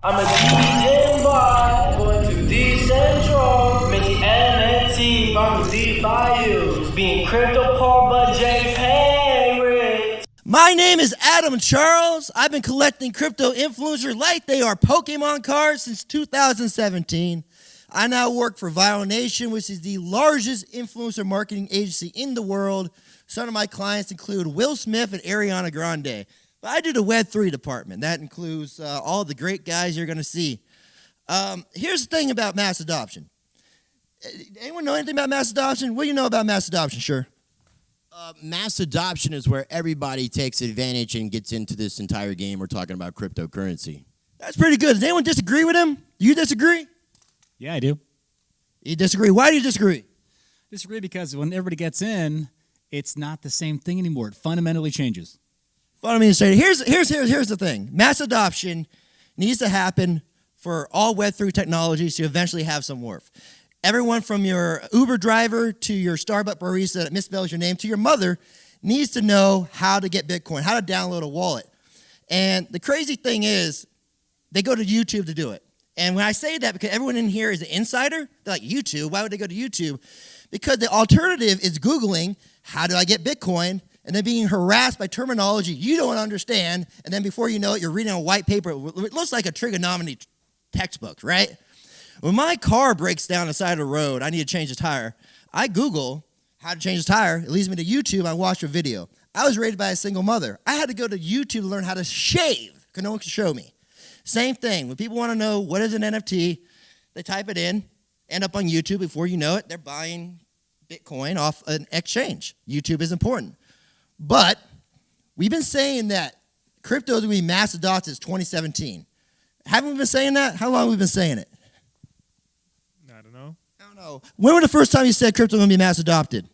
I'm a DJ boy, going to Dcentral, making NFT from the bayous, being crypto poor but JPay rich. My name is Adam Charles. I've been collecting crypto influencers like they are Pokemon cards since 2017. I now work for Viral Nation, which is the largest influencer marketing agency in the world. Some of my clients include Will Smith and Ariana Grande. But I do the Web3 department. That includes all the great guys you're going to see. Here's the thing about mass adoption. Anyone know anything about mass adoption? What do you know about mass adoption? Sure. Mass adoption is where everybody takes advantage and gets into this entire game. We're talking about cryptocurrency. That's pretty good. Does anyone disagree with him? Do you disagree? Yeah, I do. You disagree. Why do you disagree? Disagree because when everybody gets in, it's not the same thing anymore. It fundamentally changes. Follow me and say, here's the thing. Mass adoption needs to happen for all Web3 technologies to eventually have some worth. Everyone from your Uber driver to your Starbucks barista that misspells your name to your mother needs to know how to get Bitcoin, how to download a wallet. And the crazy thing is, they go to YouTube to do it. And when I say that, because everyone in here is an insider, they're like, YouTube? Why would they go to YouTube? Because the alternative is Googling, how do I get Bitcoin? And then being harassed by terminology you don't understand, and then before you know it, you're reading a white paper. It looks like a trigonometry textbook, right? When my car breaks down the side of the road, I need to change the tire. I Google how to change the tire. It leads me to YouTube. I watch a video. I was raised by a single mother. I had to go to YouTube to learn how to shave because no one could show me. Same thing. When people want to know what is an NFT, they type it in, end up on YouTube. Before you know it, they're buying Bitcoin off an exchange. YouTube is important. But we've been saying that crypto is going to be mass adopted since 2017. Haven't we been saying that? How long have we been saying it? I don't know. I don't know. When was the first time you said crypto is going to be mass adopted?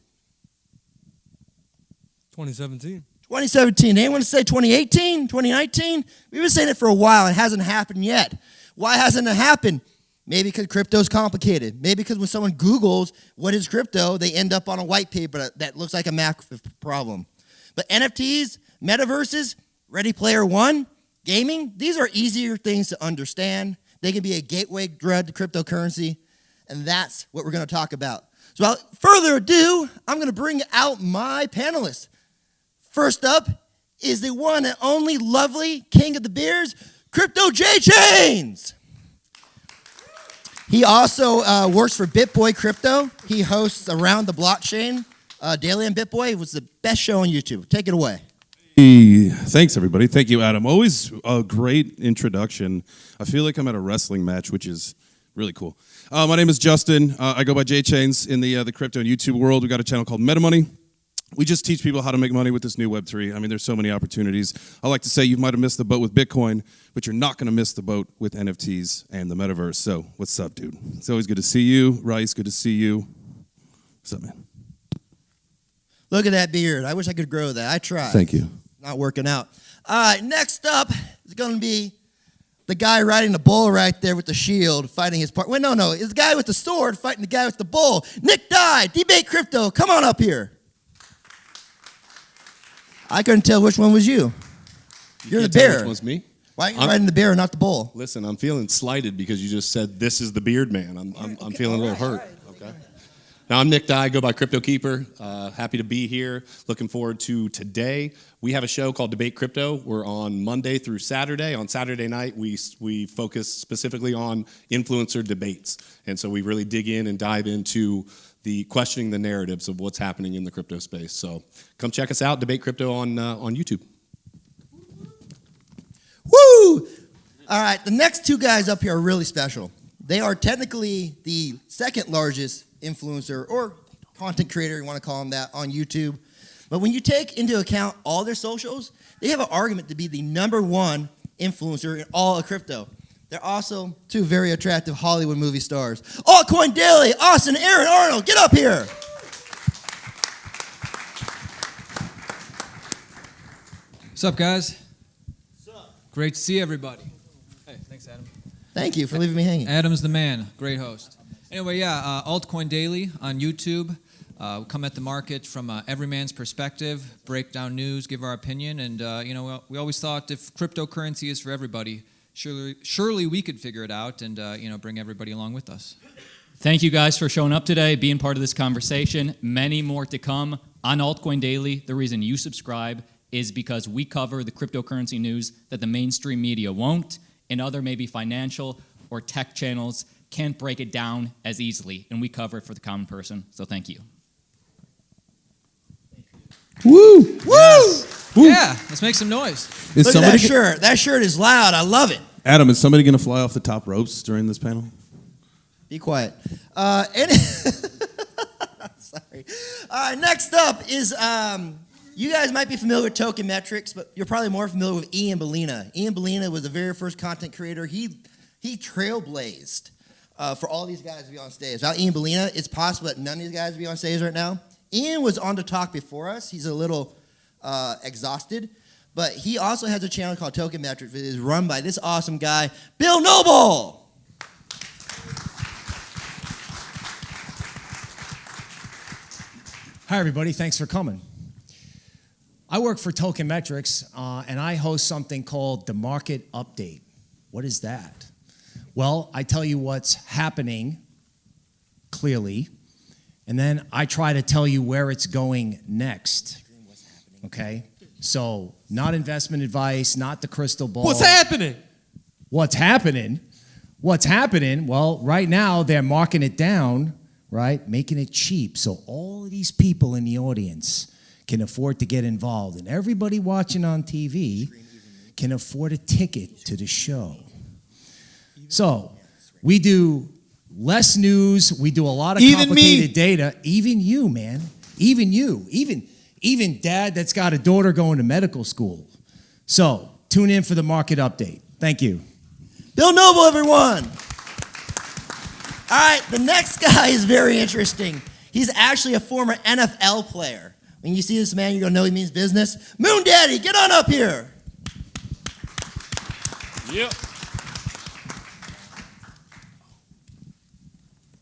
2017. 2017. Anyone say 2018, 2019? We've been saying it for a while. It hasn't happened yet. Why hasn't it happened? Maybe because crypto is complicated. Maybe because when someone Googles what is crypto, they end up on a white paper that looks like a math problem. But NFTs, Metaverses, Ready Player One, gaming, these are easier things to understand. They can be a gateway drug to cryptocurrency, and that's what we're going to talk about. So without further ado, I'm going to bring out my panelists. First up is the one and only lovely king of the beers, Crypto J Chains. He also works for BitBoy Crypto. He hosts Around the Blockchain daily on BitBoy. It was the best show on YouTube. Take it away. Hey, thanks, everybody. Thank you, Adam. Always a great introduction. I feel like I'm at a wrestling match, which is really cool. My name is Justin. I go by J Chains in the crypto and YouTube world. We got a channel called MetaMoney. We just teach people how to make money with this new Web3. I mean, there's so many opportunities. I like to say you might have missed the boat with Bitcoin, but you're not going to miss the boat with NFTs and the Metaverse. So what's up, dude? It's always good to see you. Rice, good to see you. What's up, man? Look at that beard. I wish I could grow that. I tried. Thank you. Not working out. All right, next up is going to be the guy riding the bull right there with the shield fighting his part. Wait, no. It's the guy with the sword fighting the guy with the bull. Nick Dye, Debate Crypto. Come on up here. I couldn't tell which one was you. You're the bear. Which one's me? Why are you riding the bear and not the bull? Listen, I'm feeling slighted because you just said this is the beard man. I'm feeling a little hurt. Okay. Now I'm Nick Dye. I go by Crypto Keeper. Happy to be here. Looking forward to today. We have a show called Debate Crypto. We're on Monday through Saturday. On Saturday night, we focus specifically on influencer debates, and so we really dig in and dive into the questioning the narratives of what's happening in the crypto space. So come check us out, Debate Crypto on YouTube. Woo! All right, the next two guys up here are really special. They are technically the second largest influencer or content creator, you want to call them that, on YouTube. But when you take into account all their socials, they have an argument to be the number one influencer in all of crypto. They're also two very attractive Hollywood movie stars. Altcoin Daily, Austin, Aaron, Arnold, get up here. What's up, guys? What's up? Great to see everybody. Hey, thanks, Adam. Thank you for leaving me hanging. Adam's the man. Great host. Anyway, yeah, Altcoin Daily on YouTube. We come at the market from every man's perspective, break down news, give our opinion, and we always thought if cryptocurrency is for everybody, surely we could figure it out and bring everybody along with us. Thank you guys for showing up today, being part of this conversation. Many more to come on Altcoin Daily. The reason you subscribe is because we cover the cryptocurrency news that the mainstream media won't, and other maybe financial or tech channels can't break it down as easily, and we cover it for the common person. So thank you. Woo! Woo! Yeah, let's make some noise. Look at that shirt. That shirt is loud. I love it. Adam, is somebody going to fly off the top ropes during this panel? Be quiet. Sorry. Next up is, you guys might be familiar with Token Metrics, but you're probably more familiar with Ian Bellina. Ian Bellina was the very first content creator. He trailblazed for all these guys to be on stage. Without Ian Bellina, it's possible that none of these guys would be on stage right now. Ian was on to talk before us. He's a little exhausted, but he also has a channel called Token Metrics. It is run by this awesome guy, Bill Noble. Hi, everybody. Thanks for coming. I work for Token Metrics, and I host something called the Market Update. What is that? Well, I tell you what's happening clearly, and then I try to tell you where it's going next. Okay? So, not investment advice, not the crystal ball. What's happening? What's happening? What's happening? Well, right now they're marking it down, right? Making it cheap. So all of these people in the audience can afford to get involved. And everybody watching on TV can afford a ticket to the show. So we do less news. We do a lot of complicated data. Even you, man. Even you. Even dad that's got a daughter going to medical school. So tune in for the market update. Thank you. Bill Noble, everyone. All right, the next guy is very interesting. He's actually a former NFL player. When you see this man, you're going to know he means business. MOONDADDY, get on up here. Yep.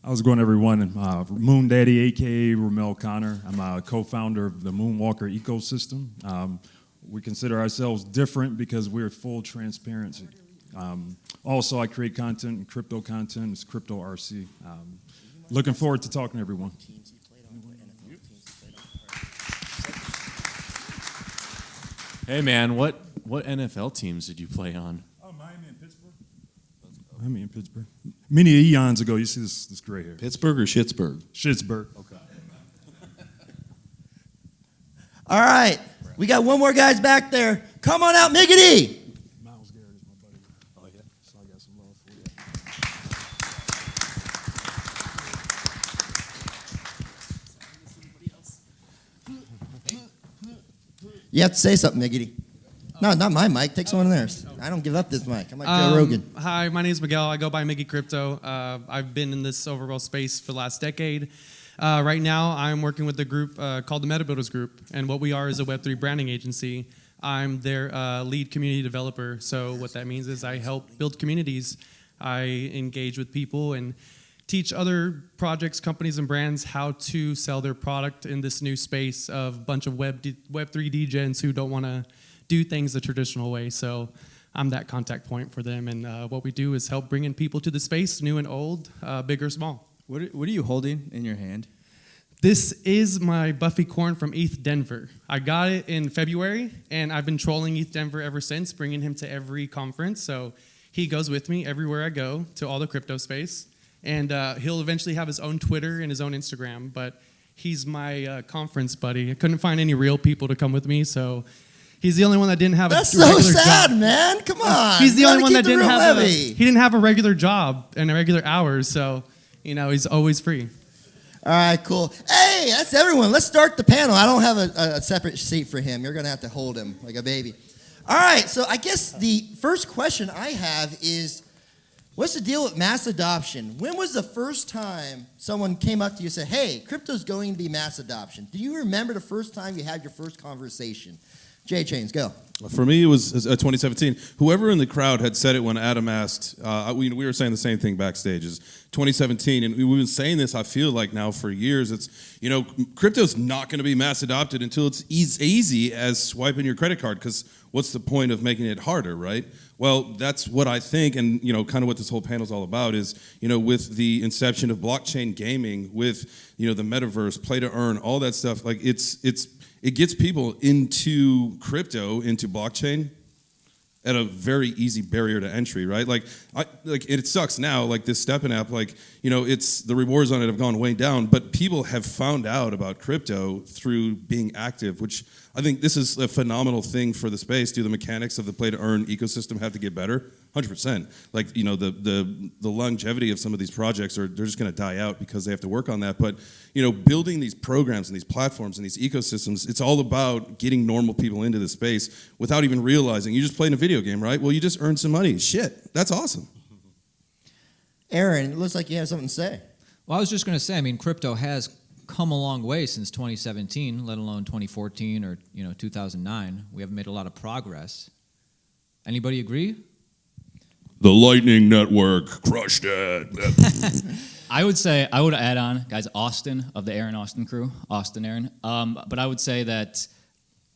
How's it going, everyone? MOONDADDY, a.k.a. Rameel Connor. I'm a co-founder of the MOONWALKER ecosystem. We consider ourselves different because we're full transparency. Also, I create content and crypto content. It's Crypto RC. Looking forward to talking to everyone. Hey, man, what NFL teams did you play on? Miami and Pittsburgh. Miami and Pittsburgh. Many eons ago, you see this gray hair. Pittsburgh or Schittsburg? Schittsburg. Okay. All right, we got one more guys back there. Come on out, Miggy. You have to say something, Miggy. No, not my mic. Take someone theirs. I don't give up this mic. I'm like Joe Rogan. Hi, my name is Miguel. I go by Miggy Crypto. I've been in this overall space for the last decade. Right now, I'm working with a group called the Metaverses Group, and what we are is a Web3 branding agency. I'm their lead community developer. So what that means is I help build communities. I engage with people and teach other projects, companies, and brands how to sell their product in this new space of a bunch of Web3 degens who don't want to do things the traditional way. So I'm that contact point for them, and what we do is help bring in people to the space, new and old, big or small. What are you holding in your hand? This is my Buffy Corn from ETH Denver. I got it in February, and I've been trolling ETH Denver ever since, bringing him to every conference. So he goes with me everywhere I go to all the crypto space. And he'll eventually have his own Twitter and his own Instagram, but he's my conference buddy. I couldn't find any real people to come with me, so he's the only one that didn't have That's a regular so sad, job. man. Come on. He's the only one that didn't have he didn't have a regular job and regular hours, so he's always free. All right, cool. Hey, that's everyone. Let's start the panel. I don't have a separate seat for him. You're going to have to hold him like a baby. All right, so I guess the first question I have is, what's the deal with mass adoption? When was the first time someone came up to you and said, hey, crypto's going to be mass adoption? Do you remember the first time you had your first conversation? J Chains, go. For me, it was 2017. Whoever in the crowd had said it when Adam asked, we were saying the same thing backstage, is 2017. And we've been saying this, I feel like now for years. It's, crypto's not going to be mass adopted until it's easy as swiping your credit card, because what's the point of making it harder, right? Well, that's what I think, and kind of what this whole panel is all about is, with the inception of blockchain gaming, with the metaverse, play to earn, all that stuff. Like it gets people into crypto, into blockchain, at a very easy barrier to entry, right? Like it sucks now. Like this Steppen app, it's the rewards on it have gone way down, but people have found out about crypto through being active, which I think this is a phenomenal thing for the space. Do the mechanics of the play to earn ecosystem have to get better? 100%. Like the longevity of some of these projects they're just going to die out because they have to work on that. But building these programs and these platforms and these ecosystems, it's all about getting normal people into the space without even realizing you just played a video game, right? Well, you just earned some money. Shit, that's awesome. Aaron, it looks like you have something to say. Well, I was just going to say, I mean, crypto has come a long way since 2017, let alone 2014 or 2009. We haven't made a lot of progress. Anybody agree? The Lightning Network crushed it. I would add on, guys, Austin of the Aaron Austin crew, Austin Aaron. But I would say that,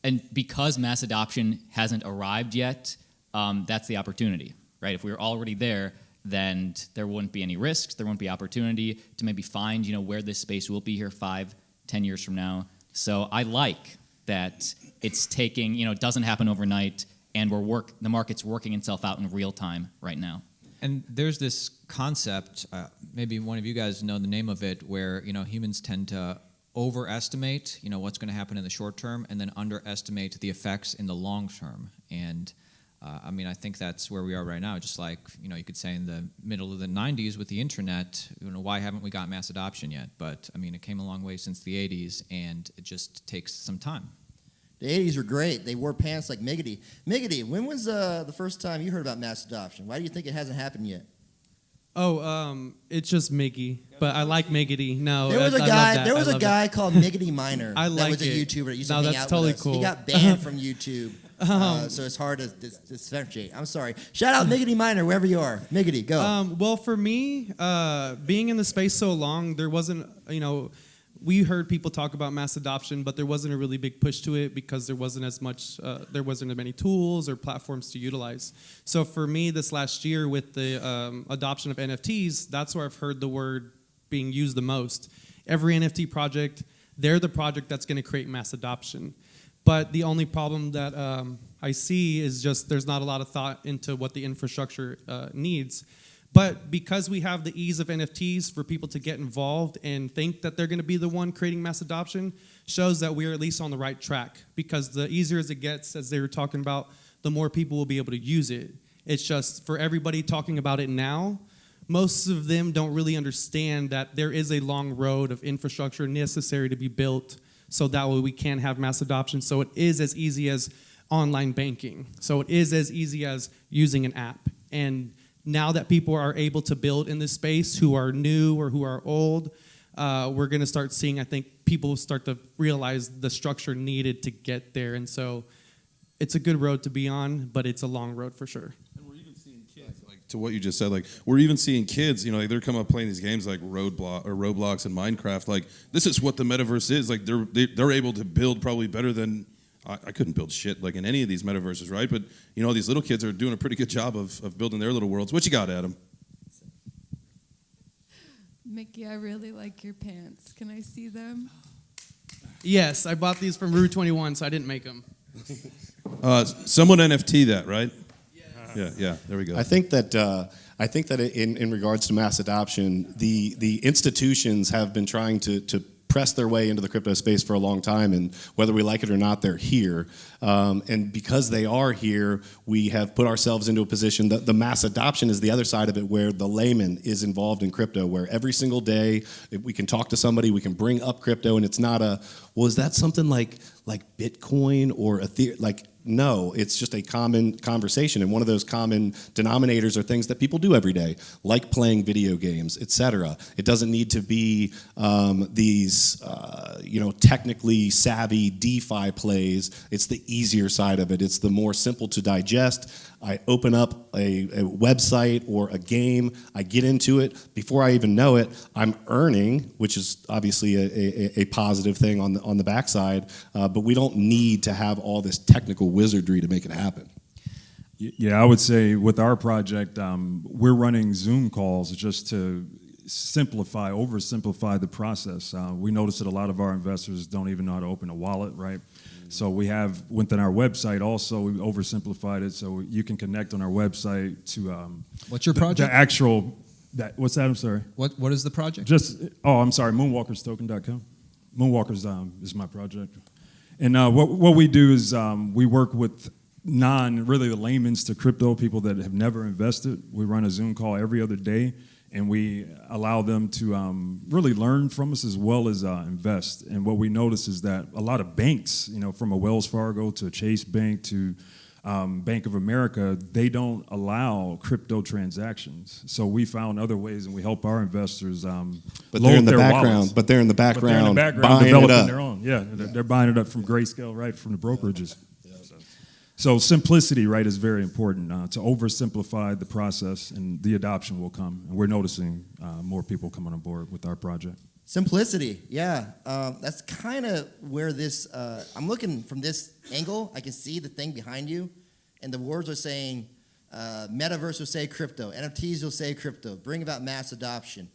and because mass adoption hasn't arrived yet, that's the opportunity, right? If we were already there, then there wouldn't be any risks, there wouldn't be opportunity to maybe find, where this space will be here 5, 10 years from now. So I like that it's taking, it doesn't happen overnight, and the market's working itself out in real time right now. And there's this concept, maybe one of you guys know the name of it, where humans tend to overestimate what's going to happen in the short term and then underestimate the effects in the long term. And I think that's where we are right now. Just like you could say in the middle of the 90s with the internet, why haven't we got mass adoption yet? But it came a long way since the 80s, and it just takes some time. The 80s were great. They wore pants like Miggy. Miggy, when was the first time you heard about mass adoption? Why do you think it hasn't happened yet? It's just Miggy, but I like Miggity. No, there was a guy called Miggity Miner. I like that was a YouTuber that used to hang that's out totally with us. cool. He got banned from YouTube, so it's hard to differentiate. I'm sorry. Shout out Miggity Miner wherever you are. Miggity, go. Well, for me, being in the space so long, there wasn't, we heard people talk about mass adoption, but there wasn't a really big push to it because there wasn't as many tools or platforms to utilize. So for me, this last year with the adoption of NFTs, that's where I've heard the word being used the most. Every NFT project, they're the project that's going to create mass adoption. But the only problem that I see is just there's not a lot of thought into what the infrastructure needs. But because we have the ease of NFTs for people to get involved and think that they're going to be the one creating mass adoption, shows that we're at least on the right track. Because the easier as it gets, as they were talking about, the more people will be able to use it. It's just for everybody talking about it now, most of them don't really understand that there is a long road of infrastructure necessary to be built so that way we can have mass adoption. So it is as easy as online banking. So it is as easy as using an app. And now that people are able to build in this space who are new or who are old, we're going to start seeing, I think, people start to realize the structure needed to get there. And so it's a good road to be on, but it's a long road for sure. And we're even seeing kids, to what you just said, we're even seeing kids, they're coming up playing these games like Roblox and Minecraft. This is what the metaverse is. They're able to build probably better than I couldn't build shit in any of these metaverses, right? But these little kids are doing a pretty good job of building their little worlds. What you got, Adam? Mickey, I really like your pants. Can I see them? Yes, I bought these from Rue 21, so I didn't make them. Someone NFT that, right? Yeah. There we go. I think that in regards to mass adoption, the institutions have been trying to press their way into the crypto space for a long time, and whether we like it or not, they're here. And because they are here, we have put ourselves into a position that the mass adoption is the other side of it, where the layman is involved in crypto, where every single day we can talk to somebody, we can bring up crypto, and it's not is that something like Bitcoin or Ethereum? No, it's just a common conversation, and one of those common denominators are things that people do every day, like playing video games, etc. It doesn't need to be these technically savvy DeFi plays. It's the easier side of it. It's the more simple to digest. I open up a website or a game, I get into it. Before I even know it, I'm earning, which is obviously a positive thing on the backside, but we don't need to have all this technical wizardry to make it happen. Yeah, I would say with our project, we're running Zoom calls just to oversimplify the process. We notice that a lot of our investors don't even know how to open a wallet, right? So we have within our website also, we oversimplified it so you can connect on our website to What's your project? The actual what's that? I'm sorry. What is the project? I'm sorry, moonwalkerstoken.com. Moonwalkers is my project. And what we do is we work with really the layman's to crypto, people that have never invested. We run a Zoom call every other day, and we allow them to really learn from us as well as invest. And what we notice is that a lot of banks, from a Wells Fargo to a Chase Bank to Bank of America, they don't allow crypto transactions. So we found other ways, and we help our investors But they're in the background. But they're in the background buying it up. Their own. Yeah, they're buying it up from Grayscale, right, from the brokerages. So simplicity, right, is very important to oversimplify the process, and the adoption will come. And we're noticing more people coming on board with our project. Simplicity, yeah. That's kind of where this, I'm looking from this angle, I can see the thing behind you, and the words are saying, Metaverse will say crypto, NFTs will say crypto, bring about mass adoption.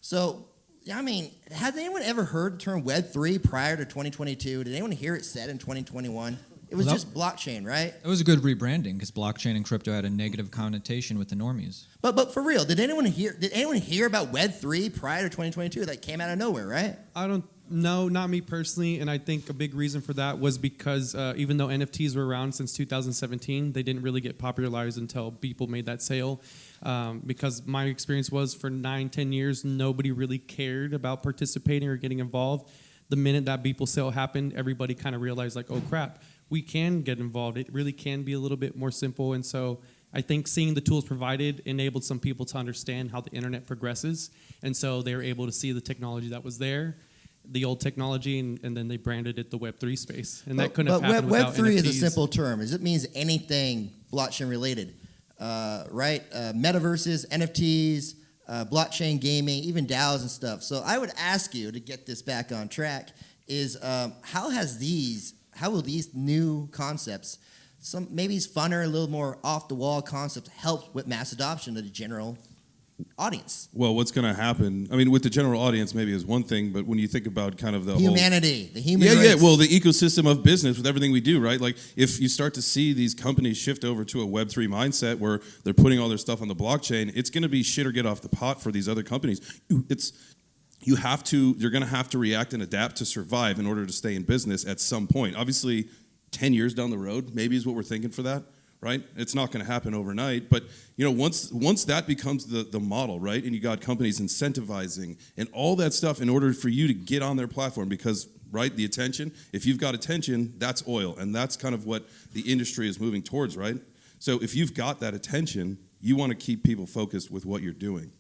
So, I mean, has anyone ever heard the term Web3 prior to 2022? Did anyone hear it said in 2021? It was just blockchain, right? It was a good rebranding because blockchain and crypto had a negative connotation with the normies. But for real, did anyone hear about Web3 prior to 2022? That came out of nowhere, right? I don't know, not me personally, and I think a big reason for that was because even though NFTs were around since 2017, they didn't really get popularized until people made that sale. Because my experience was for 9-10 years, nobody really cared about participating or getting involved. The minute that Beeple sale happened, everybody kind of realized like, oh crap, we can get involved. It really can be a little bit more simple. And so I think seeing the tools provided enabled some people to understand how the internet progresses. And so they were able to see the technology that was there, the old technology, and then they branded it the Web3 space. And that couldn't have happened without Web3 NFTs. is a simple term. It means anything blockchain related, right? Metaverses, NFTs, blockchain gaming, even DAOs and stuff. So I would ask you to get this back on track is how will these new concepts, some maybe it's funner, a little more off the wall concepts, help with mass adoption to the general audience? Well, what's going to happen? I mean, with the general audience, maybe is one thing, but when you think about kind of the humanity, the human race. race. Well, the ecosystem of business with everything we do, right? Like, if you start to see these companies shift over to a Web3 mindset where they're putting all their stuff on the blockchain, it's going to be shit or get off the pot for these other companies. You're going to have to react and adapt to survive in order to stay in business at some point. Obviously, 10 years down the road, maybe is what we're thinking for that, right? It's not going to happen overnight, but once that becomes the model, right? And you got companies incentivizing and all that stuff in order for you to get on their platform because, right, the attention, if you've got attention, that's oil, and that's kind of what the industry is moving towards, right? So if you've got that attention, you want to keep people focused with what you're doing.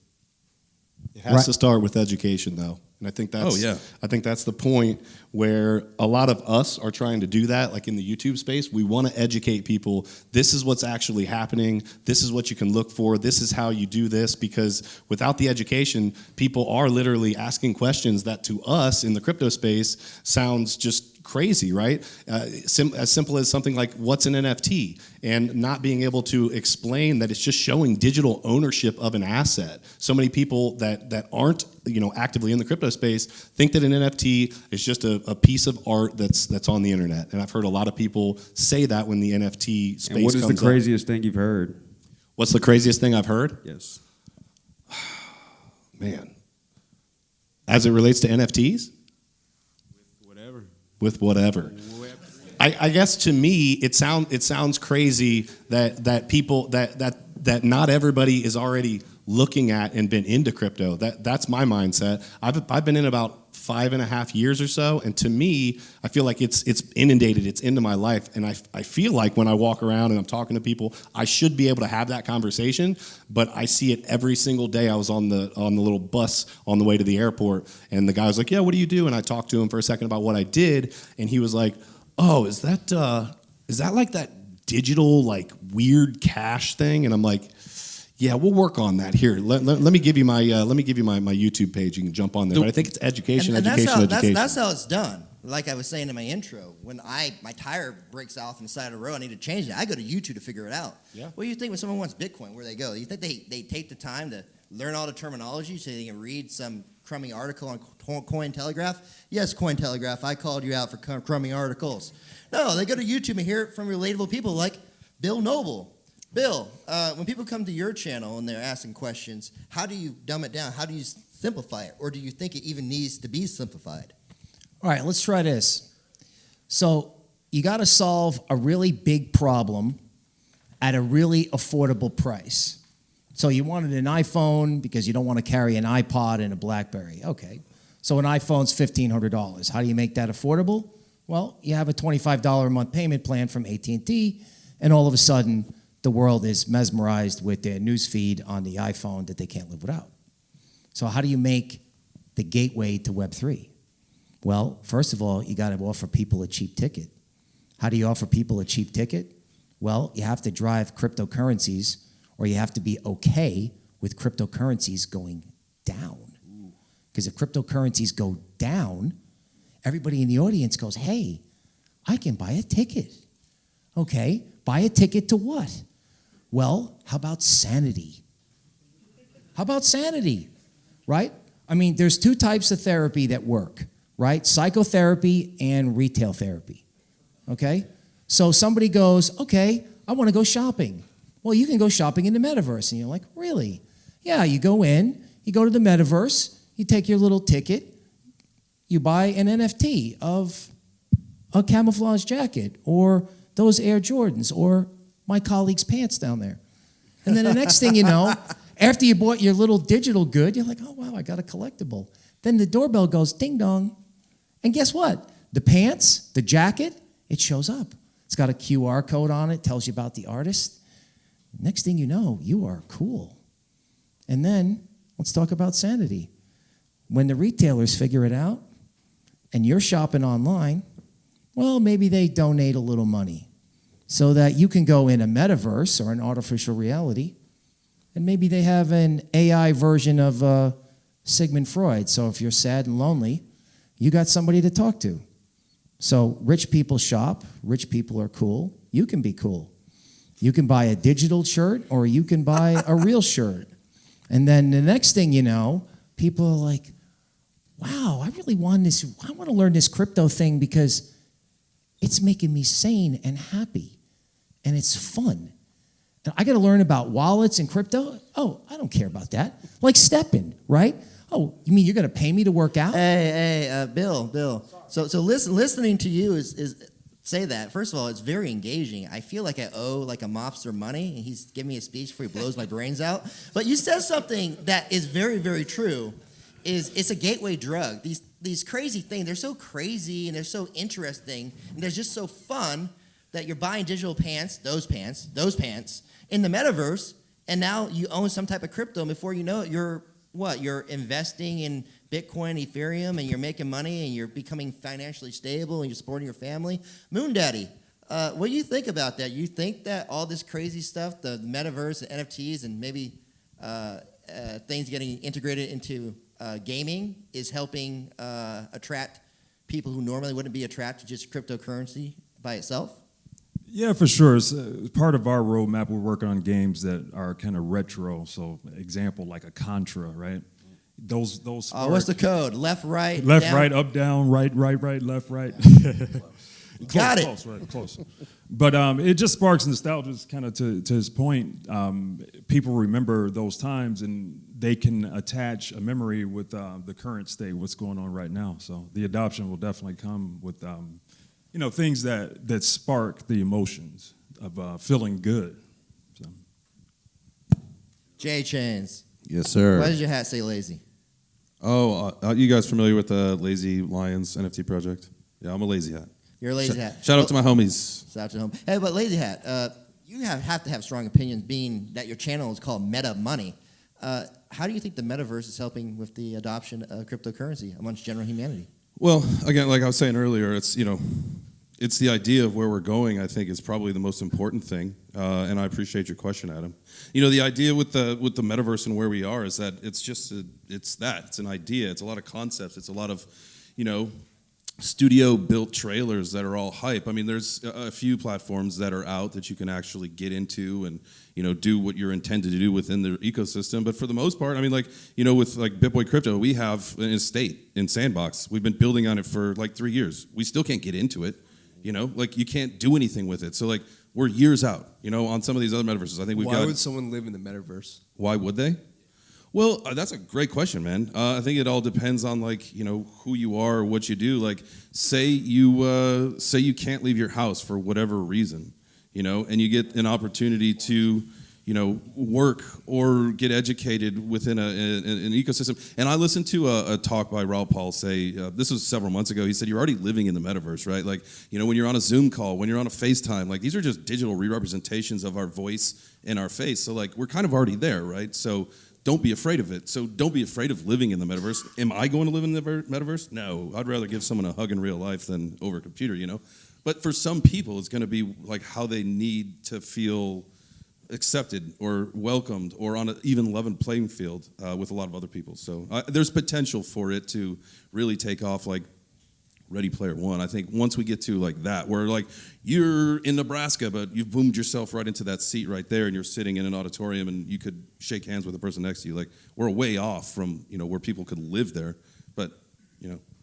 It has to start with education, though. And I think that's the point where a lot of us are trying to do that, like in the YouTube space. We want to educate people. This is what's actually happening. This is what you can look for. This is how you do this. Because without the education, people are literally asking questions that to us in the crypto space sounds just crazy, right? As simple as something like what's an NFT, and not being able to explain that it's just showing digital ownership of an asset. So many people that aren't actively in the crypto space think that an NFT is just a piece of art that's on the internet. And I've heard a lot of people say that when the NFT space comes up. And what is the craziest thing you've heard? What's the craziest thing I've heard? Yes. Man. As it relates to NFTs? With whatever. I guess to me it sounds crazy that people that not everybody is already looking at and been into crypto. That's my mindset. I've been in about 5.5 years or so, and to me, I feel like it's inundated, it's into my life, and I feel like when I walk around and I'm talking to people, I should be able to have that conversation, but I see it every single day. I was on the little bus on the way to the airport, and the guy was like, "Yeah, what do you do?" And I talked to him for a second about what I did, and he was like, "Oh, is that like that digital like weird cash thing?" And I'm like, yeah, we'll work on that. Here, let me give you my YouTube page. You can jump on there. But I think it's education. That's how it's done. like I was saying in my intro, when my tire breaks off on the side of the road, I need to change it. I go to YouTube to figure it out. Yeah. What do you think when someone wants Bitcoin? Where they go? You think they take the time to learn all the terminology so they can read some crummy article on Cointelegraph? Yes, Cointelegraph, I called you out for crummy articles. No, they go to YouTube and hear it from relatable people like Bill Noble. Bill, when people come to your channel and they're asking questions, how do you dumb it down? How do you simplify it? Or do you think it even needs to be simplified? All right, let's try this. So you got to solve a really big problem at a really affordable price. So you wanted an iPhone because you don't want to carry an iPod and a BlackBerry. Okay, so an iPhone's $1,500. How do you make that affordable? Well, you have a $25 a month payment plan from AT&T, and all of a sudden, the world is mesmerized with their news feed on the iPhone that they can't live without. So how do you make the gateway to Web3? Well, first of all, you got to offer people a cheap ticket. How do you offer people a cheap ticket? Well, you have to drive cryptocurrencies, or you have to be okay with cryptocurrencies going down. Because if cryptocurrencies go down, everybody in the audience goes, hey, I can buy a ticket. Okay, buy a ticket to what? Well, how about sanity? How about sanity, right? I mean, there's two types of therapy that work, right? Psychotherapy and retail therapy, okay? So somebody goes, okay, I want to go shopping. Well, you can go shopping in the metaverse. And you're like, really? Yeah, you go in, you go to the metaverse, you take your little ticket, you buy an NFT of a camouflage jacket or those Air Jordans or my colleague's pants down there. And then the next thing you know, after you bought your little digital good, you're like, oh, wow, I got a collectible. Then the doorbell goes ding dong. And guess what? The pants, the jacket, it shows up. It's got a QR code on it, tells you about the artist. Next thing you know, you are cool. And then let's talk about sanity. When the retailers figure it out and you're shopping online, well, maybe they donate a little money so that you can go in a metaverse or an artificial reality, and maybe they have an AI version of Sigmund Freud. So if you're sad and lonely, you got somebody to talk to. So rich people shop, rich people are cool. You can be cool. You can buy a digital shirt or you can buy a real shirt. And then the next thing you know, people are like, wow, I really want this. I want to learn this crypto thing because it's making me sane and happy and it's fun. And I got to learn about wallets and crypto. Oh, I don't care about that. Like stepping, right? Oh, you mean you're going to pay me to work out? Hey, Bill. So listening to you is say that. First of all, it's very engaging. I feel like I owe like a mobster money, and he's giving me a speech before he blows my brains out. But you said something that is very, very true. It's a gateway drug. These crazy things, they're so crazy and they're so interesting and they're just so fun that you're buying digital pants, those pants, in the metaverse, and now you own some type of crypto, and before you know it, you're investing in Bitcoin, Ethereum, and you're making money, and you're becoming financially stable, and you're supporting your family. MOONDADDY, what do you think about that? You think that all this crazy stuff, the metaverse and NFTs, and maybe things getting integrated into gaming is helping attract people who normally wouldn't be attracted to just cryptocurrency by itself? Yeah, for sure. It's part of our roadmap. We're working on games that are kind of retro. So, example like a Contra, right? Those. What's the code? Left, right, left, down? right, up, down, right, left, right. Got it. Close. But it just sparks nostalgia, kind of to his point. People remember those times, and they can attach a memory with the current state, what's going on right now. So the adoption will definitely come with things that spark the emotions of feeling good. So. J Chains. Yes, sir. Why does your hat say lazy? Oh, you guys familiar with the Lazy Lions NFT project? Yeah, I'm a lazy hat. You're a lazy hat. Shout out to my homies. Shout out to home. Hey, but lazy hat, you have to have strong opinions, being that your channel is called Meta Money. How do you think the metaverse is helping with the adoption of cryptocurrency amongst general humanity? Well, again, like I was saying earlier, it's the idea of where we're going. I think is probably the most important thing, and I appreciate your question, Adam. The idea with the metaverse and where we are is that it's an idea. It's a lot of concepts. It's a lot of, studio built trailers that are all hype. I mean, there's a few platforms that are out that you can actually get into and, do what you're intended to do within the ecosystem. But for the most part, I mean, like, with like BitBoy Crypto, we have an estate in Sandbox. We've been building on it for like 3 years. We still can't get into it, like you can't do anything with it. So like we're years out, on some of these other metaverses. I think Why would someone live in the metaverse? Why would they? Well, that's a great question, man. I think it all depends on like who you are or what you do. Like, say you can't leave your house for whatever reason, and you get an opportunity to, work or get educated within an ecosystem. And I listened to a talk by Raul Paul say this was several months ago. He said you're already living in the metaverse, right? Like, when you're on a Zoom call, when you're on a FaceTime, like these are just digital re-representations of our voice and our face. So like we're kind of already there, right? So don't be afraid of it. So don't be afraid of living in the metaverse. Am I going to live in the metaverse? No. I'd rather give someone a hug in real life than over a computer, But for some people, it's going to be like how they need to feel accepted or welcomed or on an even level playing field with a lot of other people. So there's potential for it to really take off like Ready Player One. I think once we get to like that, where like you're in Nebraska, but you've boomed yourself right into that seat right there, and you're sitting in an auditorium, and you could shake hands with the person next to you. Like we're way off from where people could live there, but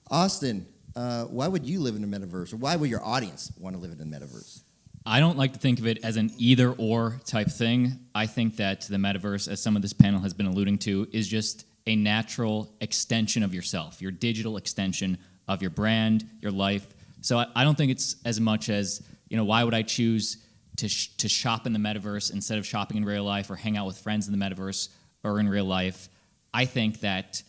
Austin, why would you live in the metaverse, or why would your audience want to live in the metaverse? I don't like to think of it as an either-or type thing. I think that the metaverse, as some of this panel has been alluding to, is just a natural extension of yourself, your digital extension of your brand, your life. So I don't think it's as much as, why would I choose to shop in the metaverse instead of shopping in real life or hang out with friends in the metaverse or in real life? I think that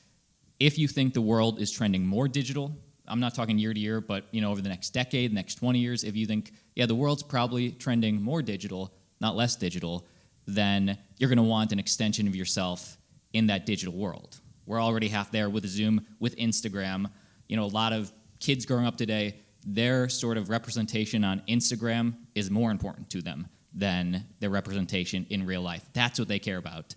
if you think the world is trending more digital, I'm not talking year to year, but over the next decade, next 20 years, if you think, the world's probably trending more digital, not less digital, then you're going to want an extension of yourself in that digital world. We're already half there with Zoom, with Instagram. A lot of kids growing up today, their sort of representation on Instagram is more important to them than their representation in real life. That's what they care about.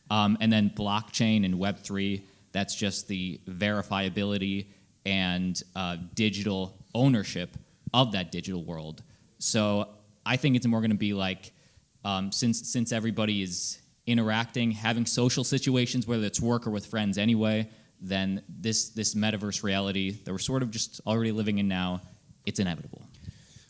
And then blockchain and Web3, that's just the verifiability and digital ownership of that digital world. So I think it's more going to be like, since everybody is interacting, having social situations, whether it's work or with friends anyway, then this metaverse reality that we're sort of just already living in now, it's inevitable.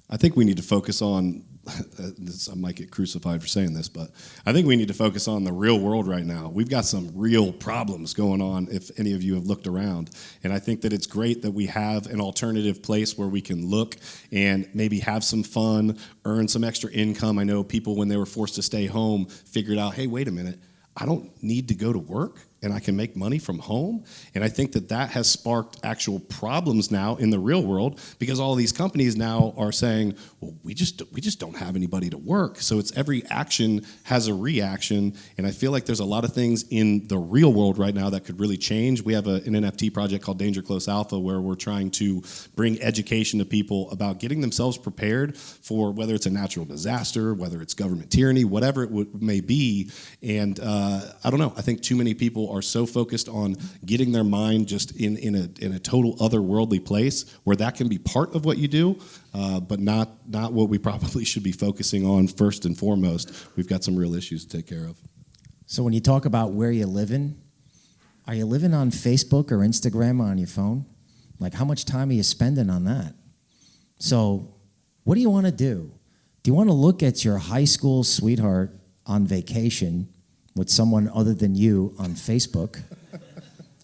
I think we need to focus on, I might get crucified for saying this, but I think we need to focus on the real world right now. We've got some real problems going on if any of you have looked around. And I think that it's great that we have an alternative place where we can look and maybe have some fun, earn some extra income. I know people, when they were forced to stay home, figured out, hey, wait a minute, I don't need to go to work and I can make money from home. And I think that that has sparked actual problems now in the real world, because all these companies now are saying, well, we just don't have anybody to work. So it's every action has a reaction. And I feel like there's a lot of things in the real world right now that could really change. We have an NFT project called Danger Close Alpha, where we're trying to bring education to people about getting themselves prepared for whether it's a natural disaster, whether it's government tyranny, whatever it may be. And I don't know, I think too many people are so focused on getting their mind just in a total otherworldly place where that can be part of what you do, but not what we probably should be focusing on first and foremost. We've got some real issues to take care of. So when you talk about where you're living, are you living on Facebook or Instagram on your phone? Like, how much time are you spending on that? So what do you want to do? Do you want to look at your high school sweetheart on vacation with someone other than you on Facebook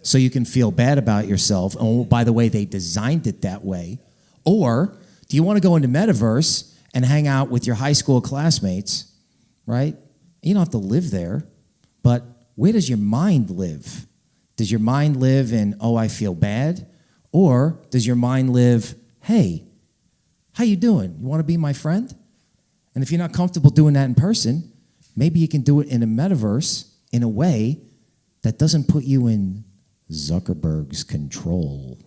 so you can feel bad about yourself? Oh, by the way, they designed it that way. Or do you want to go into Metaverse and hang out with your high school classmates, right? You don't have to live there, but where does your mind live? Does your mind live in, oh, I feel bad? Or does your mind live, hey, how you doing? You want to be my friend? And if you're not comfortable doing that in person, maybe you can do it in a metaverse in a way that doesn't put you in Zuckerberg's control.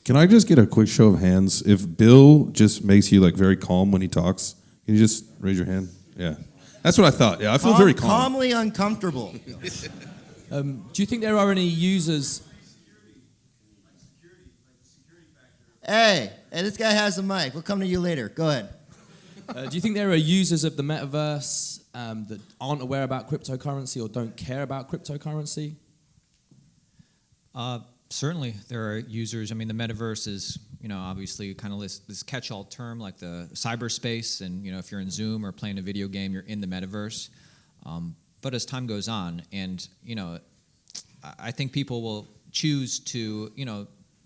Can I just get a quick show of hands? If Bill just makes you like very calm when he talks, can you just raise your hand? Yeah. That's what I thought. Yeah, I feel very calm. Calmly uncomfortable. Do you think there are any users? Hey, this guy has the mic. We'll come to you later. Go ahead. Do you think there are users of the metaverse that aren't aware about cryptocurrency or don't care about cryptocurrency? Certainly, there are users. I mean, the metaverse is, obviously kind of this catch-all term like the cyberspace. And, if you're in Zoom or playing a video game, you're in the metaverse. But as time goes on, and, I think people will choose to,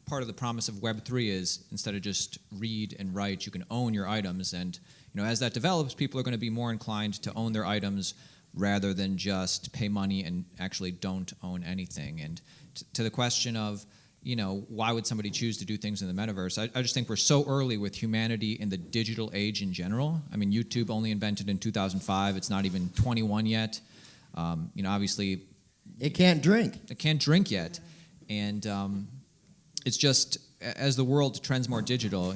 part of the promise of Web3 is instead of just read and write, you can own your items. And, as that develops, people are going to be more inclined to own their items rather than just pay money and actually don't own anything. And to the question of, why would somebody choose to do things in the metaverse? I just think we're so early with humanity in the digital age in general. I mean, YouTube only invented in 2005. It's not even 21 yet. Obviously... It can't drink. It can't drink yet. And it's just, as the world trends more digital,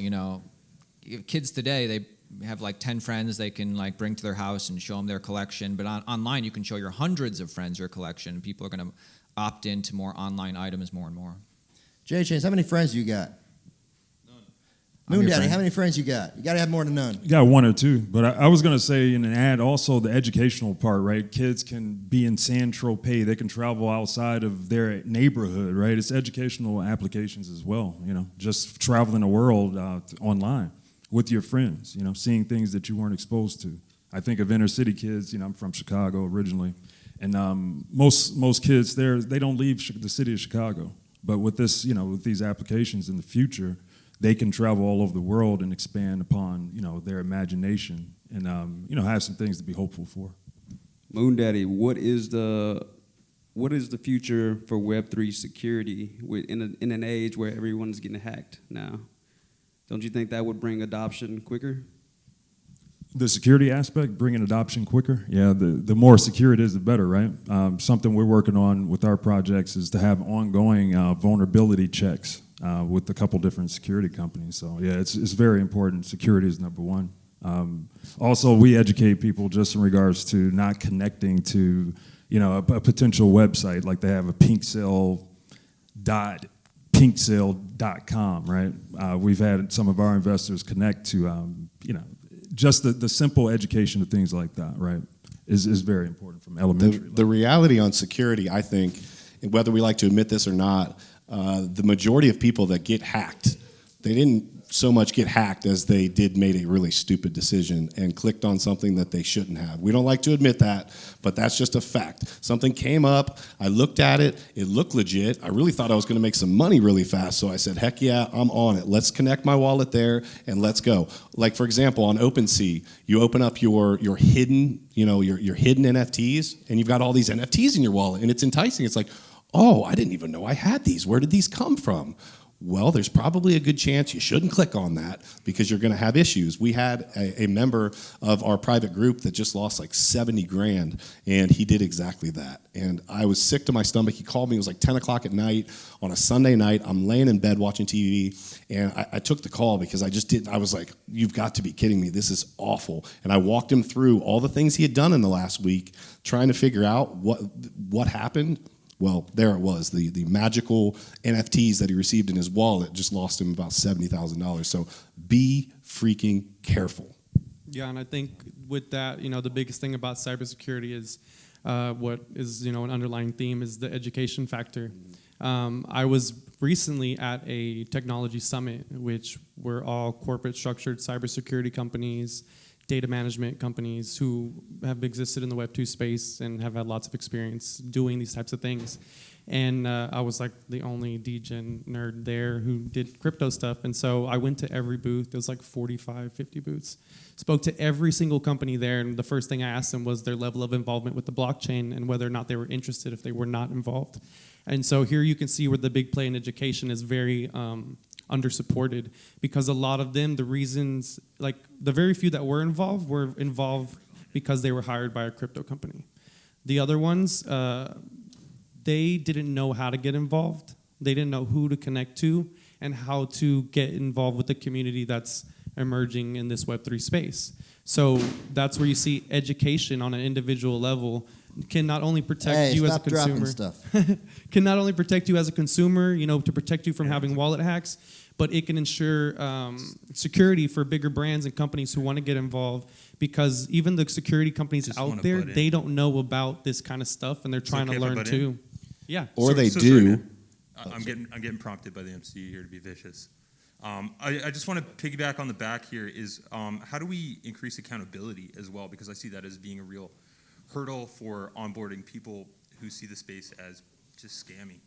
kids today, they have like 10 friends they can like bring to their house and show them their collection. But online, you can show your hundreds of friends your collection. People are going to opt into more online items more and more. Jay Chains, how many friends you got? None. MOONDADDY, how many friends you got? You got to have more than none. You got one or two. But I was going to say in an ad also the educational part, right? Kids can be in Saint-Tropez. They can travel outside of their neighborhood, right? It's educational applications as well, just traveling the world online with your friends, seeing things that you weren't exposed to. I think of inner city kids, I'm from Chicago originally. And most kids there, they don't leave the city of Chicago. But with this, with these applications in the future, they can travel all over the world and expand upon, their imagination and, have some things to be hopeful for. MOONDADDY, what is the future for Web3 security in an age where everyone's getting hacked now? Don't you think that would bring adoption quicker? The security aspect, bringing adoption quicker. Yeah, the more secure it is, the better, right? Something we're working on with our projects is to have ongoing vulnerability checks with a couple different security companies. So yeah, it's very important. Security is number one. Also, we educate people just in regards to not connecting to, a potential website, like they have a pinksale.com, right? We've had some of our investors connect to, just the simple education of things like that, right, is very important from elementary. The reality on security, I think, whether we like to admit this or not, the majority of people that get hacked, they didn't so much get hacked as they made a really stupid decision and clicked on something that they shouldn't have. We don't like to admit that, but that's just a fact. Something came up, I looked at it, it looked legit. I really thought I was going to make some money really fast, so I said, heck yeah, I'm on it. Let's connect my wallet there and let's go. Like for example, on OpenSea, you open up your hidden, your hidden NFTs, and you've got all these NFTs in your wallet, and it's enticing. It's like, oh, I didn't even know I had these. Where did these come from? Well, there's probably a good chance you shouldn't click on that because you're going to have issues. We had a member of our private group that just lost like 70 grand, and he did exactly that. And I was sick to my stomach. He called me. It was like 10 o'clock at night on a Sunday night. I'm laying in bed watching TV, and I took the call because I was like, you've got to be kidding me. This is awful. And I walked him through all the things he had done in the last week, trying to figure out what happened. Well, there it was. The magical NFTs that he received in his wallet just lost him about $70,000. So be freaking careful. Yeah, and I think with that, the biggest thing about cybersecurity is what is, an underlying theme is the education factor. I was recently at a technology summit, which were all corporate structured cybersecurity companies, data management companies who have existed in the Web2 space and have had lots of experience doing these types of things. And I was like the only degen nerd there who did crypto stuff. And so I went to every booth. There was like 45, 50 booths. Spoke to every single company there. And the first thing I asked them was their level of involvement with the blockchain and whether or not they were interested if they were not involved. And so here you can see where the big play in education is very under-supported, because a lot of them, the reasons, like the very few that were involved because they were hired by a crypto company. The other ones, they didn't know how to get involved. They didn't know who to connect to and how to get involved with the community that's emerging in this Web3 space. So that's where you see education on an individual level can not only protect you as a consumer, stuff. can not only protect you as a consumer, to protect you from having wallet hacks, but it can ensure security for bigger brands and companies who want to get involved, because even the security companies out there, they don't know about this kind of stuff, and they're trying to learn too. Yeah. Or they do. I'm getting prompted by the MC here to be vicious. I just want to piggyback on the back here is how do we increase accountability as well? Because I see that as being a real hurdle for onboarding people who see the space as just scammy.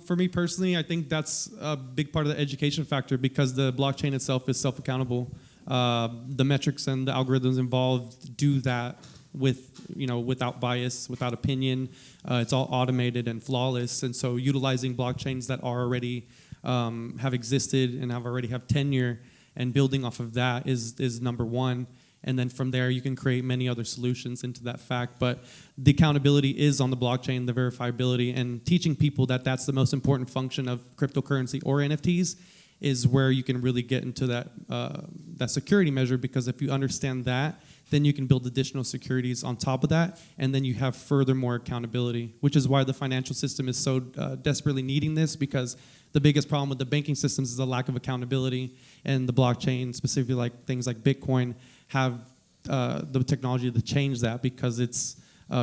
For me personally, I think that's a big part of the education factor, because the blockchain itself is self-accountable. The metrics and the algorithms involved do that without bias, without opinion. It's all automated and flawless. And so utilizing blockchains that are already have existed and already have tenure, and building off of that is number one. And then from there, you can create many other solutions into that fact. But the accountability is on the blockchain, the verifiability, and teaching people that that's the most important function of cryptocurrency or NFTs is where you can really get into that security measure. Because if you understand that, then you can build additional securities on top of that, and then you have furthermore accountability, which is why the financial system is so desperately needing this, because the biggest problem with the banking systems is the lack of accountability, and the blockchain, specifically like things like Bitcoin, have the technology to change that, because it's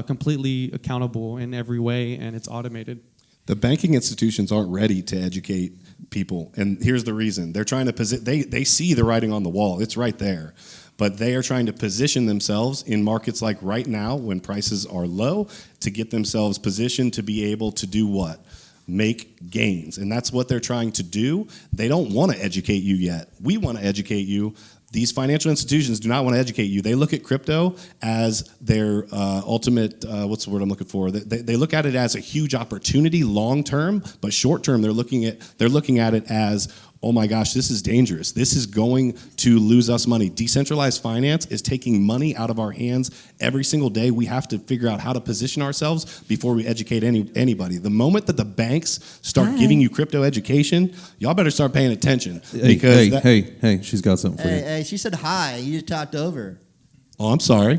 completely accountable in every way, and it's automated. The banking institutions aren't ready to educate people, and here's the reason. They're trying to they see the writing on the wall. It's right there. But they are trying to position themselves in markets like right now, when prices are low, to get themselves positioned to be able to do what? Make gains. And that's what they're trying to do. They don't want to educate you yet. We want to educate you. These financial institutions do not want to educate you. They look at crypto as their ultimate, what's the word I'm looking for? They look at it as a huge opportunity long term, but short term they're looking at it as, oh my gosh, this is dangerous. This is going to lose us money. Decentralized finance is taking money out of our hands every single day. We have to figure out how to position ourselves before we educate anybody. The moment that the banks start giving you crypto education, y'all better start paying attention. Hey, she's got something for you. Hey, she said hi. You just talked over. Oh, I'm sorry.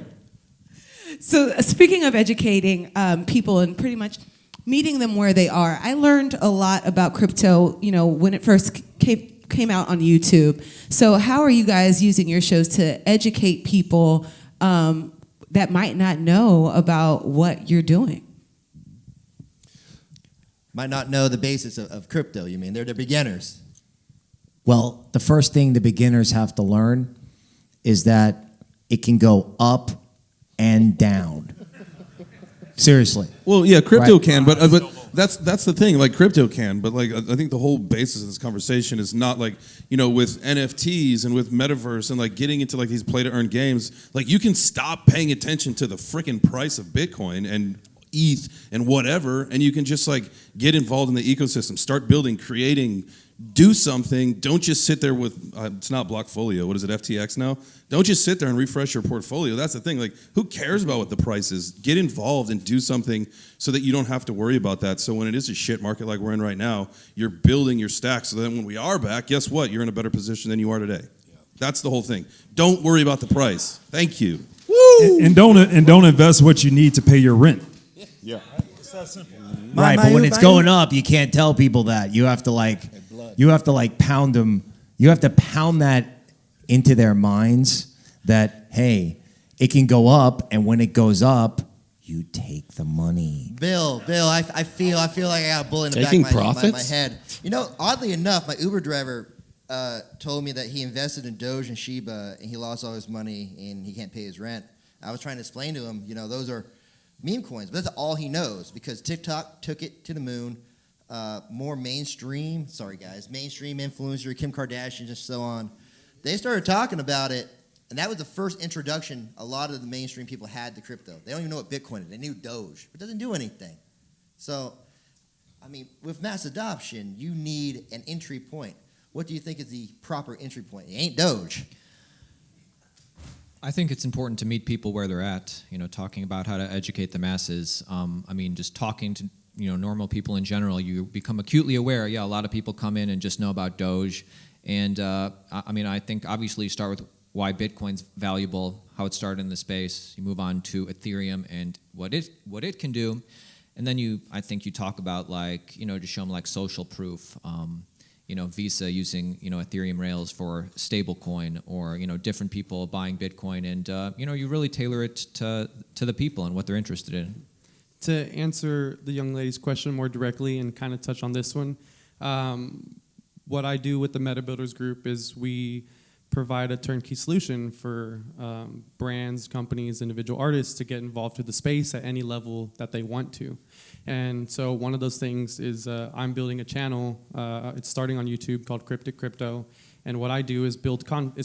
So speaking of educating people and pretty much meeting them where they are, I learned a lot about crypto, when it first came out on YouTube. So how are you guys using your shows to educate people that might not know about what you're doing? Might not know the basis of crypto, you mean? They're the beginners. Well, the first thing the beginners have to learn is that it can go up and down. Seriously. Well, yeah, crypto Right. can, but that's the thing. Like crypto can, but like I think the whole basis of this conversation is not like with NFTs and with Metaverse and like getting into like these play to earn games. Like you can stop paying attention to the freaking price of Bitcoin and ETH and whatever, and you can just like get involved in the ecosystem, start building, creating, do something. Don't just sit there with it's not Blockfolio. What is it, FTX now? Don't just sit there and refresh your portfolio. That's the thing. Like, who cares about what the price is? Get involved and do something so that you don't have to worry about that. So when it is a shit market like we're in right now, you're building your stack so that when we are back, guess what? You're in a better position than you are today. Yeah. That's the whole thing. Don't worry about the price. Thank you. Woo! And don't invest what you need to pay your rent. Yeah. It's that simple. Right, but when it's going up, you can't tell people that. You have to pound them. You have to pound that into their minds that, hey, it can go up, and when it goes up, you take the money. Bill, I feel like I got a bullet in the Taking back of my profits? head. Oddly enough, my Uber driver told me that he invested in Doge and Shiba, and he lost all his money, and he can't pay his rent. I was trying to explain to him, those are meme coins, but that's all he knows, because TikTok took it to the moon. More mainstream influencer, Kim Kardashian, and so on. They started talking about it, and that was the first introduction a lot of the mainstream people had to crypto. They don't even know what Bitcoin is. They knew Doge, but it doesn't do anything. So, with mass adoption, you need an entry point. What do you think is the proper entry point? It ain't Doge. I think it's important to meet people where they're at, talking about how to educate the masses. Just talking to normal people in general, you become acutely aware. Yeah, a lot of people come in and just know about Doge. And I think obviously you start with why Bitcoin's valuable, how it started in the space. You move on to Ethereum and what it can do. And then I think you talk about to show them like social proof. Visa using Ethereum rails for stablecoin, or different people buying Bitcoin, and you really tailor it to the people and what they're interested in. To answer the young lady's question more directly and kind of touch on this one, what I do with the Meta Builders group is we provide a turnkey solution for brands, companies, individual artists to get involved with the space at any level that they want to. And so one of those things is I'm building a channel. It's starting on YouTube called Cryptic Crypto. And what I do is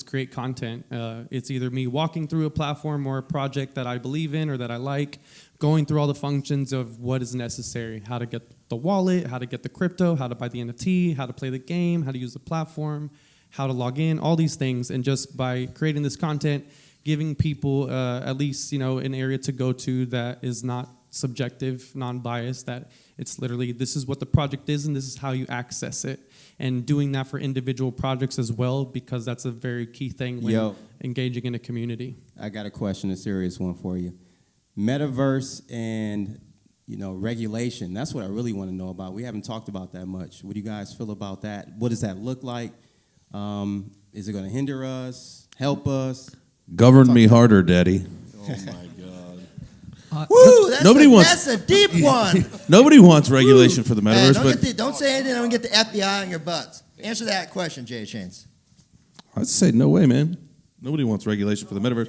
create content. It's either me walking through a platform or a project that I believe in or that I like, going through all the functions of what is necessary, how to get the wallet, how to get the crypto, how to buy the NFT, how to play the game, how to use the platform, how to log in, all these things. And just by creating this content, giving people at least an area to go to that is not subjective, non-biased, that it's literally this is what the project is and this is how you access it. And doing that for individual projects as well, because that's a very key thing when engaging in a community. I got a question, a serious one for you. Metaverse and regulation, that's what I really want to know about. We haven't talked about that much. What do you guys feel about that? What does that look like? Is it going to hinder us, help us? Govern me harder, Daddy. Oh my God. Woo! That's a deep one. Nobody wants regulation for the metaverse, Don't say anything. Don't get the FBI on your butts. Answer that question, Jay Chains. I'd say no way, man. Nobody wants regulation for the metaverse.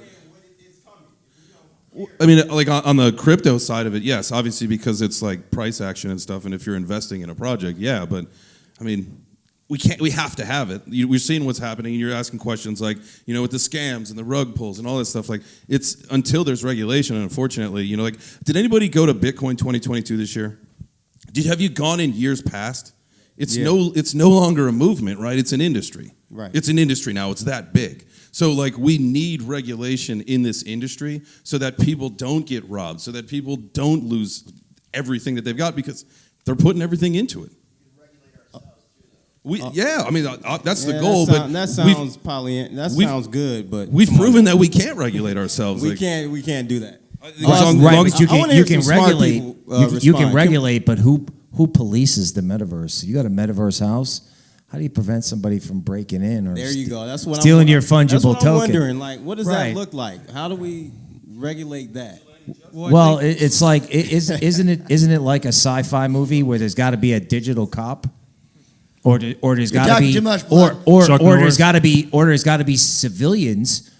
I mean, like on the crypto side of it, yes, obviously because it's like price action and stuff, and if you're investing in a project, yeah, but I mean, we have to have it. We're seeing what's happening, and you're asking questions like, with the scams and the rug pulls and all that stuff. Like, it's until there's regulation, and unfortunately, did anybody go to Bitcoin 2022 this year? Have you gone in years past? It's no longer a movement, right? It's an industry. Right. It's an industry now. It's that big. So we need regulation in this industry so that people don't get robbed, so that people don't lose everything that they've got because they're putting everything into it. That's the goal. That sounds good, but we've proven that we can't regulate ourselves. We can't do that. But you can regulate. You can regulate, but who polices the metaverse? You got a metaverse house. How do you prevent somebody from breaking in or there you go? That's what stealing your fungible that's what token? I'm wondering, what does that look like? How do we regulate that? Well, it's like isn't it like a sci-fi movie where there's got to be a digital cop, or there's got to be too much blood. or there's got to be civilians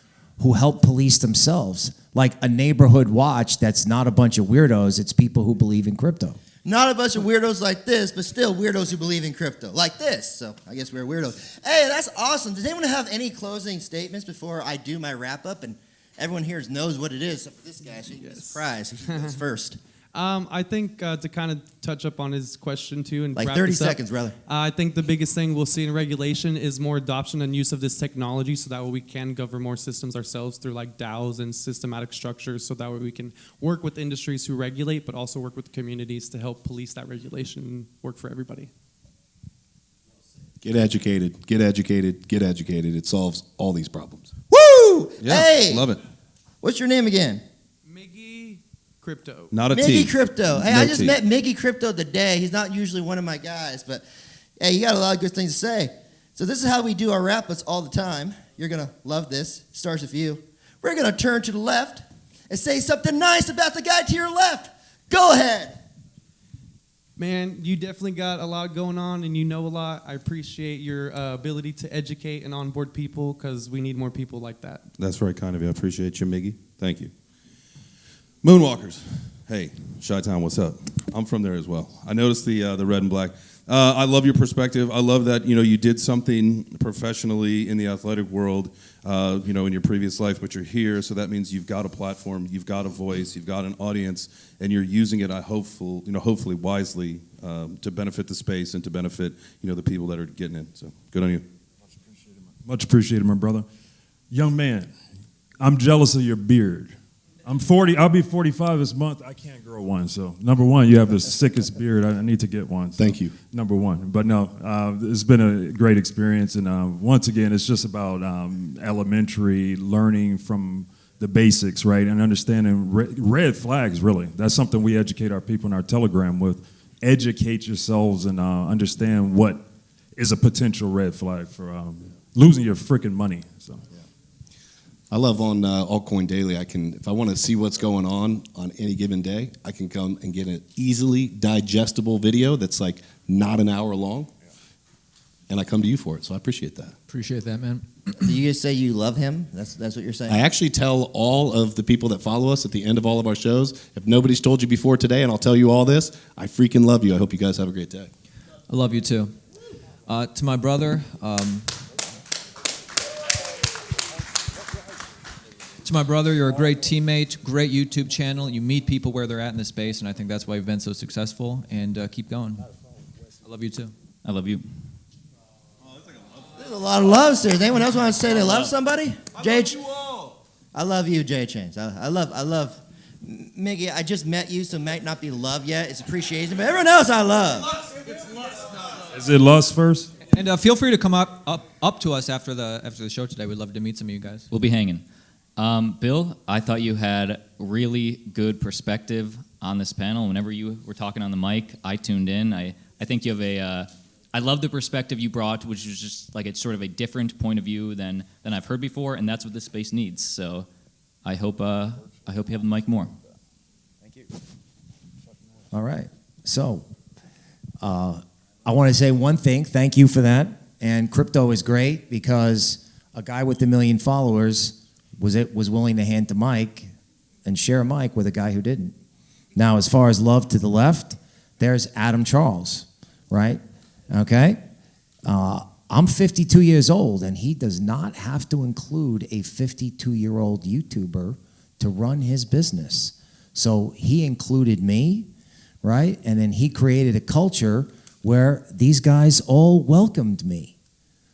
who help police themselves, like a neighborhood watch that's not a bunch of weirdos. It's people who believe in crypto. Not a bunch of weirdos like this, but still weirdos who believe in crypto, like this. So I guess we're weirdos. Hey, that's awesome. Does anyone have any closing statements before I do my wrap-up? And everyone here knows what it is, except for this guy, so you get a surprise. He goes first. I think to kind of touch up on his question too, and like wrap 30 this up, seconds, brother. I think the biggest thing we'll see in regulation is more adoption and use of this technology, so that way we can govern more systems ourselves through like DAOs and systematic structures, so that way we can work with industries who regulate, but also work with communities to help police that regulation and work for everybody. Get educated, get educated, get educated. It solves all these problems. Woo! Yeah, hey! Love it. What's your name again? Miggy Crypto. Not a Miggy T. Crypto. Hey, No I just T. met Miggy Crypto today. He's not usually one of my guys, but hey, you got a lot of good things to say. So this is how we do our wrap-ups all the time. You're going to love this. Starts with you. We're going to turn to the left and say something nice about the guy to your left. Go ahead. Man, you definitely got a lot going on and you know a lot. I appreciate your ability to educate and onboard people, because we need more people like that. That's very kind of you. I appreciate you, Miggy. Thank you. Moonwalkers. Hey, Chi-Town, what's up? I'm from there as well. I noticed the red and black. I love your perspective. I love that you did something professionally in the athletic world, in your previous life, but you're here, so that means you've got a platform, you've got a voice, you've got an audience, and you're using it, hopefully wisely to benefit the space and to benefit the people that are getting in. So good on you. Much appreciated, my brother. Young man, I'm jealous of your beard. I'm 40. I'll be 45 this month. I can't grow one. So, number one, you have the sickest beard. I need to get one. So, thank you. Number one. But no, it's been a great experience. And once again, it's just about elementary learning from the basics, right? And understanding red flags, really. That's something we educate our people in our Telegram with. Educate yourselves and understand what is a potential red flag for losing your freaking money. So. I love on Altcoin Daily. If I want to see what's going on any given day, I can come and get an easily digestible video that's like not an hour long, and I come to you for it. So I appreciate that. Appreciate that, man. Do you say you love him? That's what you're saying? I actually tell all of the people that follow us at the end of all of our shows, if nobody's told you before today, and I'll tell you all this, I freaking love you. I hope you guys have a great day. I love you too. To my brother, you're a great teammate, great YouTube channel. You meet people where they're at in the space, and I think that's why you've been so successful. And keep going. I love you too. I love you. There's a lot of love here. Does anyone else want to say they love somebody? I love you, J Chains. I love Miggy. I just met you, so it might not be love yet. It's appreciation, but everyone else I love. Is it lust first? And feel free to come up to us after the show today. We'd love to meet some of you guys. We'll be hanging. Bill, I thought you had really good perspective on this panel. Whenever you were talking on the mic, I tuned in. I think you have I love the perspective you brought, which is just like it's sort of a different point of view than I've heard before, and that's what this space needs. So I hope you have the mic more. Thank you. All right. So I want to say one thing. Thank you for that. And crypto is great because a guy with 1 million followers was willing to hand the mic and share a mic with a guy who didn't. Now, as far as love to the left, there's Adam Charles, right? Okay? I'm 52 years old, and he does not have to include a 52-year-old YouTuber to run his business. So he included me, right? And then he created a culture where these guys all welcomed me.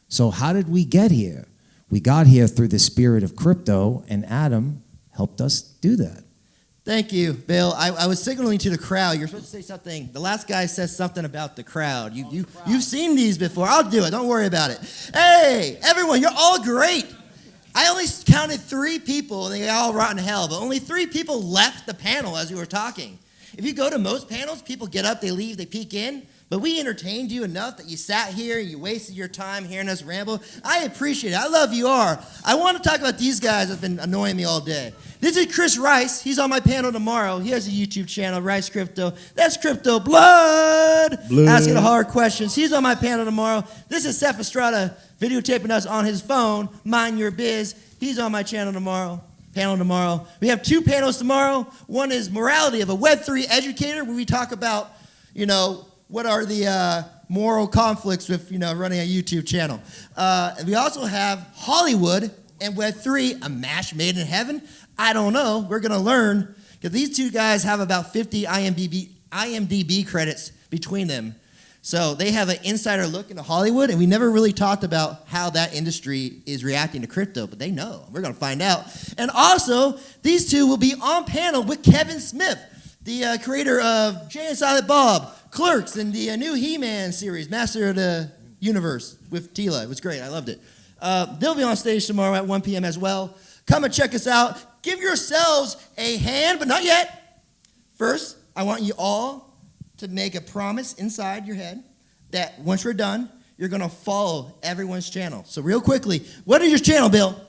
So how did we get here? We got here through the spirit of crypto, and Adam helped us do that. Thank you, Bill. I was signaling to the crowd. You're supposed to say something. The last guy says something about the crowd. You've seen these before. I'll do it. Don't worry about it. Hey, everyone, you're all great. I only counted 3 people, and they all rot in hell, but only 3 people left the panel as we were talking. If you go to most panels, people get up, they leave, they peek in. But we entertained you enough that you sat here and you wasted your time hearing us ramble. I appreciate it. I love you all. I want to talk about these guys that have been annoying me all day. This is Chris Rice. He's on my panel tomorrow. He has a YouTube channel, Rice Crypto. That's Crypto Blood. Asking hard questions. He's on my panel tomorrow. This is Seth Estrada videotaping us on his phone. Mind Your Biz. He's on my channel tomorrow. Panel tomorrow. We have 2 panels tomorrow. One is Morality of a Web3 Educator, where we talk about, what are the moral conflicts with, running a YouTube channel. And we also have Hollywood and Web3, a match made in heaven. I don't know. We're going to learn, because these 2 guys have about 50 IMDb credits between them. So they have an insider look into Hollywood, and we never really talked about how that industry is reacting to crypto, but they know. We're going to find out. And also, these 2 will be on panel with Kevin Smith, the creator of Jay and Silent Bob, Clerks, and the new He-Man series, Master of the Universe, with Tila. It was great. I loved it. They'll be on stage tomorrow at 1 p.m. as well. Come and check us out. Give yourselves a hand, but not yet. First, I want you all to make a promise inside your head that once we're done, you're going to follow everyone's channel. So real quickly, what is your channel, Bill?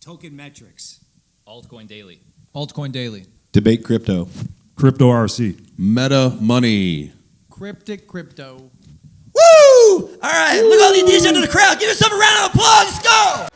Token Metrics. Altcoin Daily. Altcoin Daily. Debate Crypto. Crypto RC. Meta Money. Cryptic Crypto. Woo! All right, look at all these DJs in the crowd. Give yourself a round of applause. Let's go!